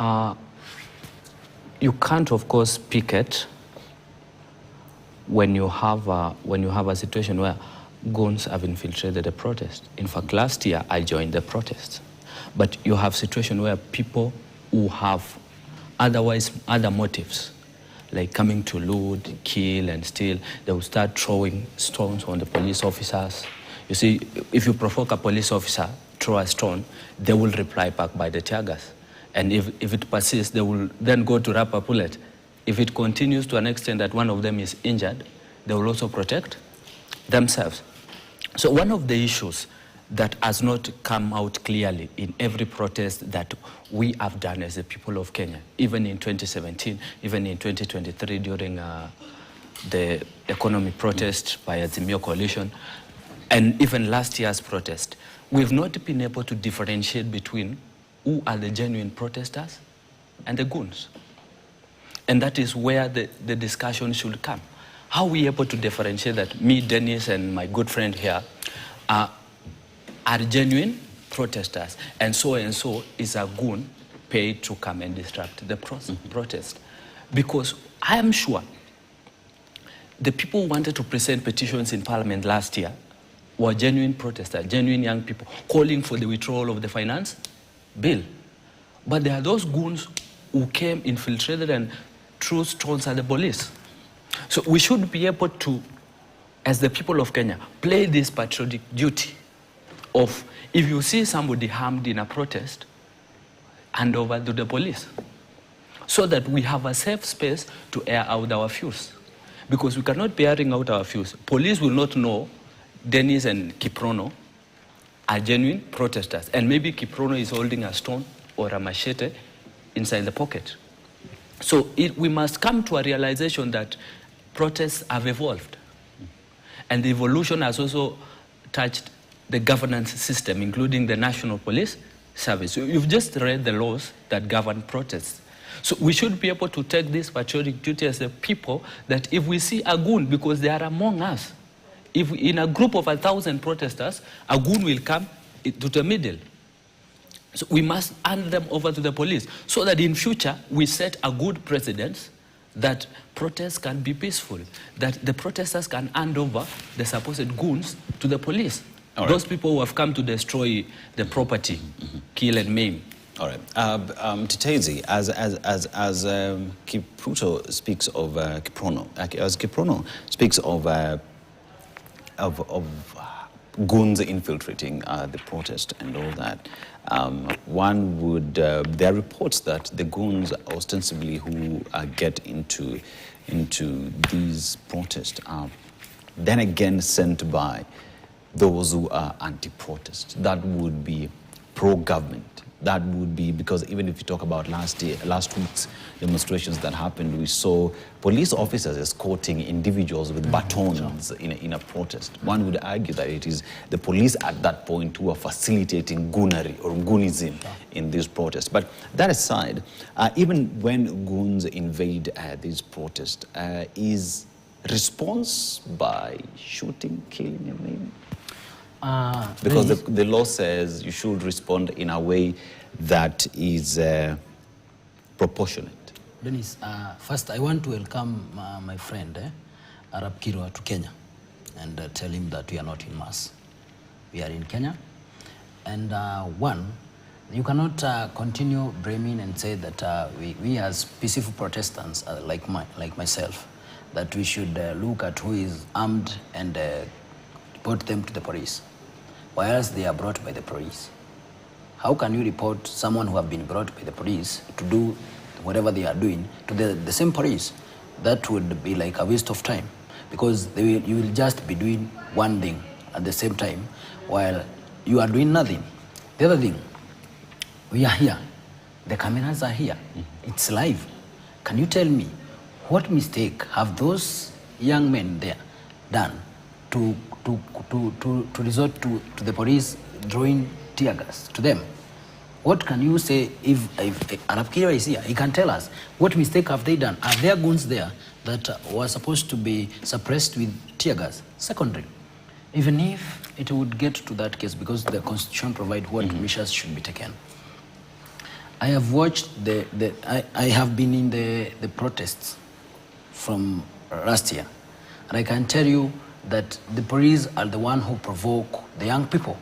You can't, of course, picket when you have a situation where goons have infiltrated a protest. In fact, last year I joined the protest. But you have situation where people who have other motives, like coming to loot, kill, and steal, they will start throwing stones on the police officers. You see, if you provoke a police officer, throw a stone, they will reply back by the tear gas. And if it persists, they will then go to rubber bullet. If it continues to an extent that one of them is injured, they will also protect themselves. So one of the issues that has not come out clearly in every protest that we have done as the people of Kenya, even in 2017, even in 2023 during the economy protest by Azimio Coalition, and even last year's protest, we've not been able to differentiate between who are the genuine protesters and the goons. And that is where the discussion should come. How are we able to differentiate that me, Dennis, and my good friend here are genuine protesters, and so is a goon paid to come and disrupt the protest? Because I am sure the people who wanted to present petitions in Parliament last year were genuine protesters, genuine young people calling for the withdrawal of the finance bill. But there are those goons who came, infiltrated, and threw stones at the police. So we should be able to, as the people of Kenya, play this patriotic duty of, if you see somebody harmed in a protest, hand over to the police, so that we have a safe space to air out our views. Because we cannot be airing out our views. Police will not know Dennis and Kiprono are genuine protesters. And maybe Kiprono is holding a stone or a machete inside the pocket. So we must come to a realization that protests have evolved. And the evolution has also touched the governance system, including the National Police Service. So you've just read the laws that govern protests. So we should be able to take this patriotic duty as a people, that if we see a goon, because they are among us, if in a group of 1,000 protesters, a goon will come to the middle. So we must hand them over to the police, so that in future we set a good precedent that protests can be peaceful, that the protesters can hand over the supposed goons to the police. Right. Those people who have come to destroy the property, kill and maim. All right. Titezi, as Kipruto speaks of Kiprono, as Kiprono speaks of goons infiltrating the protest and all that, one would, there are reports that the goons ostensibly who get into these protests are then again sent by those who are anti-protest. That would be pro-government. That would be, because even if you talk about last week's demonstrations that happened, we saw police officers escorting individuals with batons in a protest. One would argue that it is the police at that point who are facilitating goonery or goonism in these protests. But that aside, even when goons invade these protests, is response by shooting, killing, and maiming? Because the law says you should respond in a way that is proportionate. Dennis, first I want to welcome my friend Arab Kirwa to Kenya and tell him that we are not in mass. We are in Kenya. And one, you cannot continue blaming and say that we as peaceful Protestants, like myself, that we should look at who is armed and report them to the police, whereas they are brought by the police. How can you report someone who have been brought by the police to do whatever they are doing to the same police? That would be like a waste of time, because you will just be doing one thing at the same time while you are doing nothing. The other thing, we are here. The cameras are here. It's live. Can you tell me what mistake have those young men there done to resort to the police drawing tear gas to them? What can you say if Arab Kira is here? He can tell us what mistake have they done? Are there goons there that were supposed to be suppressed with tear gas? Secondary, even if it would get to that case, because the Constitution provides what measures should be taken. I have watched I have been in the protests from last year, and I can tell you that the police are the one who provoke the young people.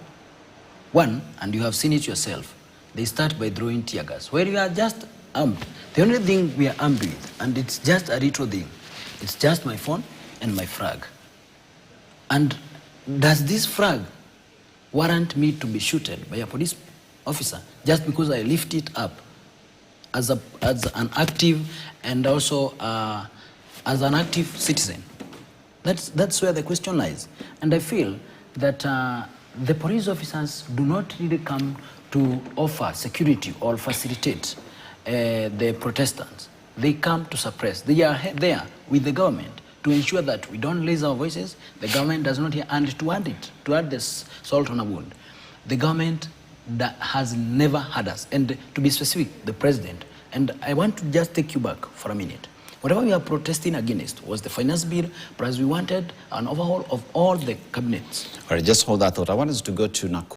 One, and you have seen it yourself, they start by throwing tear gas, where you are just armed. The only thing we are armed with, and it's just a little thing, it's just my phone and my flag. And does this flag warrant me to be shooted by a police officer just because I lift it up as an active and also as an active citizen? That's where the question lies. And I feel that the police officers do not really come to offer security or facilitate the protestants. They come to suppress. They are there with the government to ensure that we don't raise our voices. The government does not hear, and to add this salt on a wound, the government that has never had us, and to be specific, the president. And I want to just take you back for a minute. Whatever we are protesting against was the finance bill, plus we wanted an overhaul of all the cabinets. All right, just hold that thought. I want us to go to Nakuru.